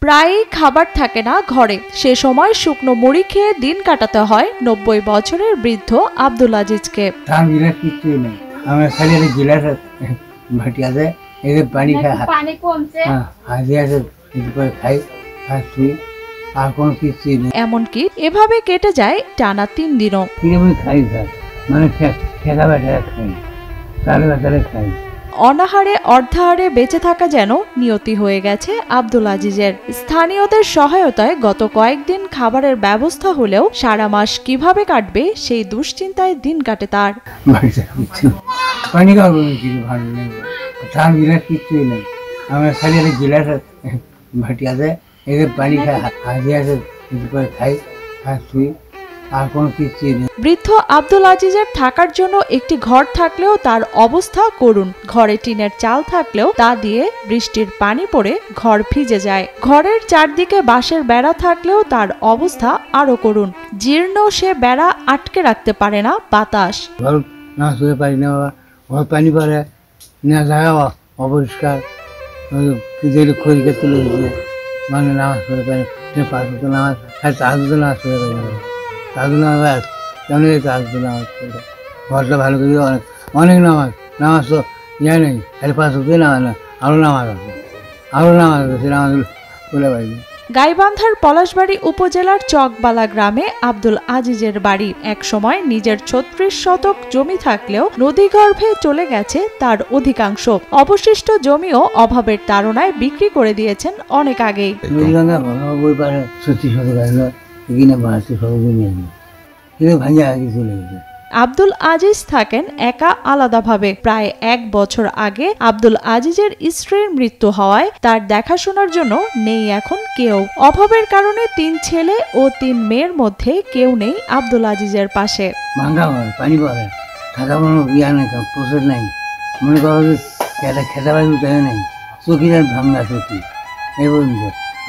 প্রায়ই খাবার থাকে না ঘরে, সে সময় শুকনো মুড়ি খেয়ে দিন কাটাতে হয় 90 বছরের বৃদ্ধ আব্দুল আজিজকে। এমনকি এভাবে কেটে যায় টানা 3 দিনও। অনাহারে অর্ধাহারে বেঁচে থাকা যেন নিয়তি হয়ে গেছে আব্দুল আজিজের। স্থানীয়দের সহায়তায় গত কয়েকদিন খাবারের ব্যবস্থা হলেও সারা মাস কিভাবে কাটবে সেই দুশ্চিন্তায় দিন কাটে তার। বৃদ্ধ আব্দুল আজিজের থাকার জন্য একটি ঘর থাকলেও তার অবস্থা করুণ। ঘরে টিনের চাল থাকলেও তা দিয়ে বৃষ্টির পানি পড়ে ঘর ভিজে যায়। ঘরের চারদিকে বাঁশের বেড়া থাকলেও তার অবস্থা আরো করুণ। জীর্ণ সে বেড়া আটকে রাখতে পারে না বাতাস। অপরিষ্কার মানে নামাজ পড়ে পারে নামাজ নামাজ পড়ে পারি ঘরটা ভালো করে অনেক নামাজ তো যায় নাই, খালি 5 ওয়াক্ত নামাজ না, আরো নামাজ আছে সে নামাজ বলে পারি। গাইবান্ধার পলাশবাড়ী উপজেলার চকবালা গ্রামে আব্দুল আজিজের বাড়ি। একসময় নিজের 36 শতক জমি থাকলেও নদীগর্ভে চলে গেছে তার অধিকাংশ। অবশিষ্ট জমিও অভাবের তাড়নায় বিক্রি করে দিয়েছেন অনেক আগেই। আব্দুল আজিজ থাকেন একা আলাদাভাবে। প্রায় 1 বছর আগে আব্দুল আজিজের স্ত্রীর মৃত্যু হওয়ায় তার দেখাশোনার জন্য নেই এখন কেউ। অভাবের কারণে 3 ছেলে ও 3 মেয়ের মধ্যে কেউ নেই আব্দুল আজিজের পাশে।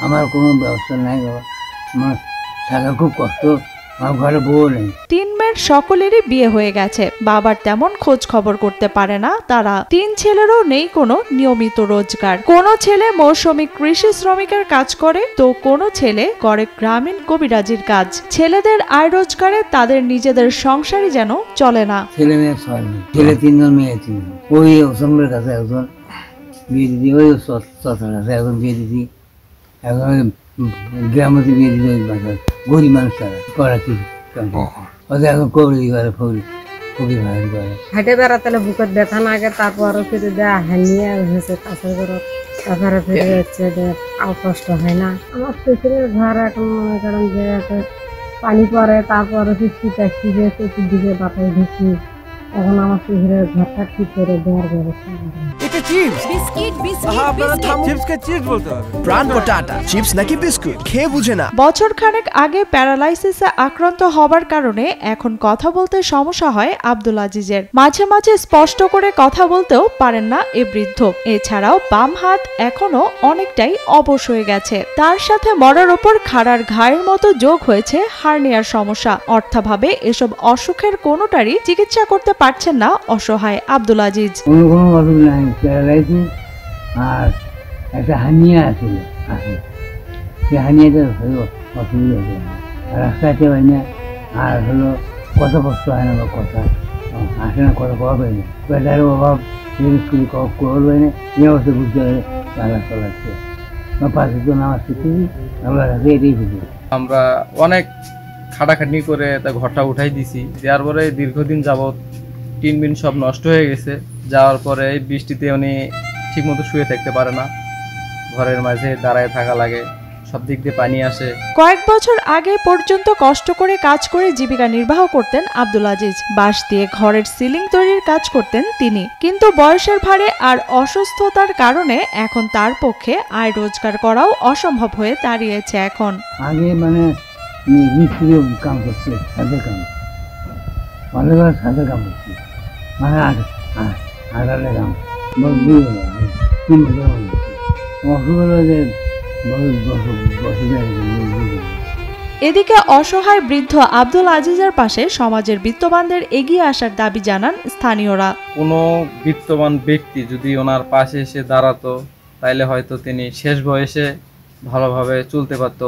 আমার কোনো ব্যবস্থা নাই বাবা, থাকা খুব কষ্ট। 3 মেয়ের সকলেরই বিয়ে হয়ে গেছে। বাবার তেমন খোঁজ খবর করতে পারে না তারা। 3 ছেলেরও নেই কোনো নিয়মিত রোজগার। কোনো ছেলে মৌসুমী কৃষি শ্রমিকের কাজ করে, তো কোনো ছেলে করে গ্রামীণ কবিরাজির কাজ। ছেলেদের আয় রোজগারে তাদের নিজেদের সংসারই যেন চলে না। ছেলে মেয়ে 6 ছেলে 3 জন, মেয়ে 3 জন। ওই ওসমের কাছে একজন বিয়ে দিদি, ওই চতার কাছে একজন বিয়ে দিদি, এখন গ্রামে বিয়ে দিদি। গরিব মানুষ তারা করা কি এখন কবরি করে খুবই ভালো করে হাঁটে বেড়াতে বুকের ব্যথা না আগে, তারপর ফিরে দেওয়া হানিয়ে হয়েছে কাছের ঘর, তারপরে ফিরে যাচ্ছে আর কষ্ট হয় না। আমার শ্বশুরের ঘর এখন মনে করেন যে পানি পড়ে, তারপরে ফিস্টি ট্যাক্সি দিয়ে চতুর্দিকে বাতায় ঢুকি। এখন আমার শ্বশুরের ঘরটা ঠিক করে দেওয়ার ব্যবস্থা করে। বছর খানেক আগে প্যারালাইসিসে আক্রান্ত হবার কারণে এখন কথা বলতে সমস্যা হয় আব্দুল আজিজের। মাঝে মাঝে স্পষ্ট করে কথা বলতেও পারেন না এ বৃদ্ধ। এছাড়াও বাম হাত এখনো অনেকটাই অবশ হয়ে গেছে। তার সাথে মরার ওপর খাড়ার ঘায়ের মতো যোগ হয়েছে হার্নিয়ার সমস্যা। অর্থাভাবে এসব অসুখের কোনোটারই চিকিৎসা করতে পারছেন না অসহায় আব্দুল আজিজ। আর একটা হানিয়া আছিল, সে হানিয়াটা অসুবিধা হয়েছে, রাস্তাতে হয় না, আর হলো কত কষ্ট হয় না, বা কথা আসে না, কত কম হয় না, পেটার অভাব করল হয় না, এই অবস্থা বুঝতে হবে চালা চলাচ্ছে। পাশে তো নামাজ শিখি আমরা এটাই বুঝি। আমরা অনেক খাটাখাটনি করে তা ঘরটা উঠাই দিছি। দেওয়ার পরে দীর্ঘদিন যাবৎ টিন বিন সব নষ্ট হয়ে গেছে। যাওয়ার পরে বৃষ্টিতে উনি ঠিক মতো শুয়ে থাকতে পারে না, ঘরের মাঝে দাঁড়ায় থাকা লাগে, সব দিক দিয়ে পানি আসে। কয়েক বছর আগে পর্যন্ত কষ্ট করে কাজ করে জীবিকা নির্বাহ করতেন আব্দুল আজিজ। বাঁশ দিয়ে ঘরের সিলিং তৈরির কাজ করতেন তিনি। কিন্তু বয়সের ভারে আর অসুস্থতার কারণে এখন তার পক্ষে আয় রোজগার করাও অসম্ভব হয়ে দাঁড়িয়েছে। এখন আগে মানে কাম করছে, সাদের কাম, সাদের কাম করছে, মানে আড়ালে কাম এদিকে অসহায় বৃদ্ধ আব্দুল আজিজের পাশে সমাজের বিত্তবানদের এগিয়ে আসার দাবি জানান স্থানীয়রা। কোনো বিত্তবান ব্যক্তি যদি ওনার পাশে এসে দাঁড়াতো, তাইলে হয়তো তিনি শেষ বয়সে ভালোভাবে চলতে পারতো।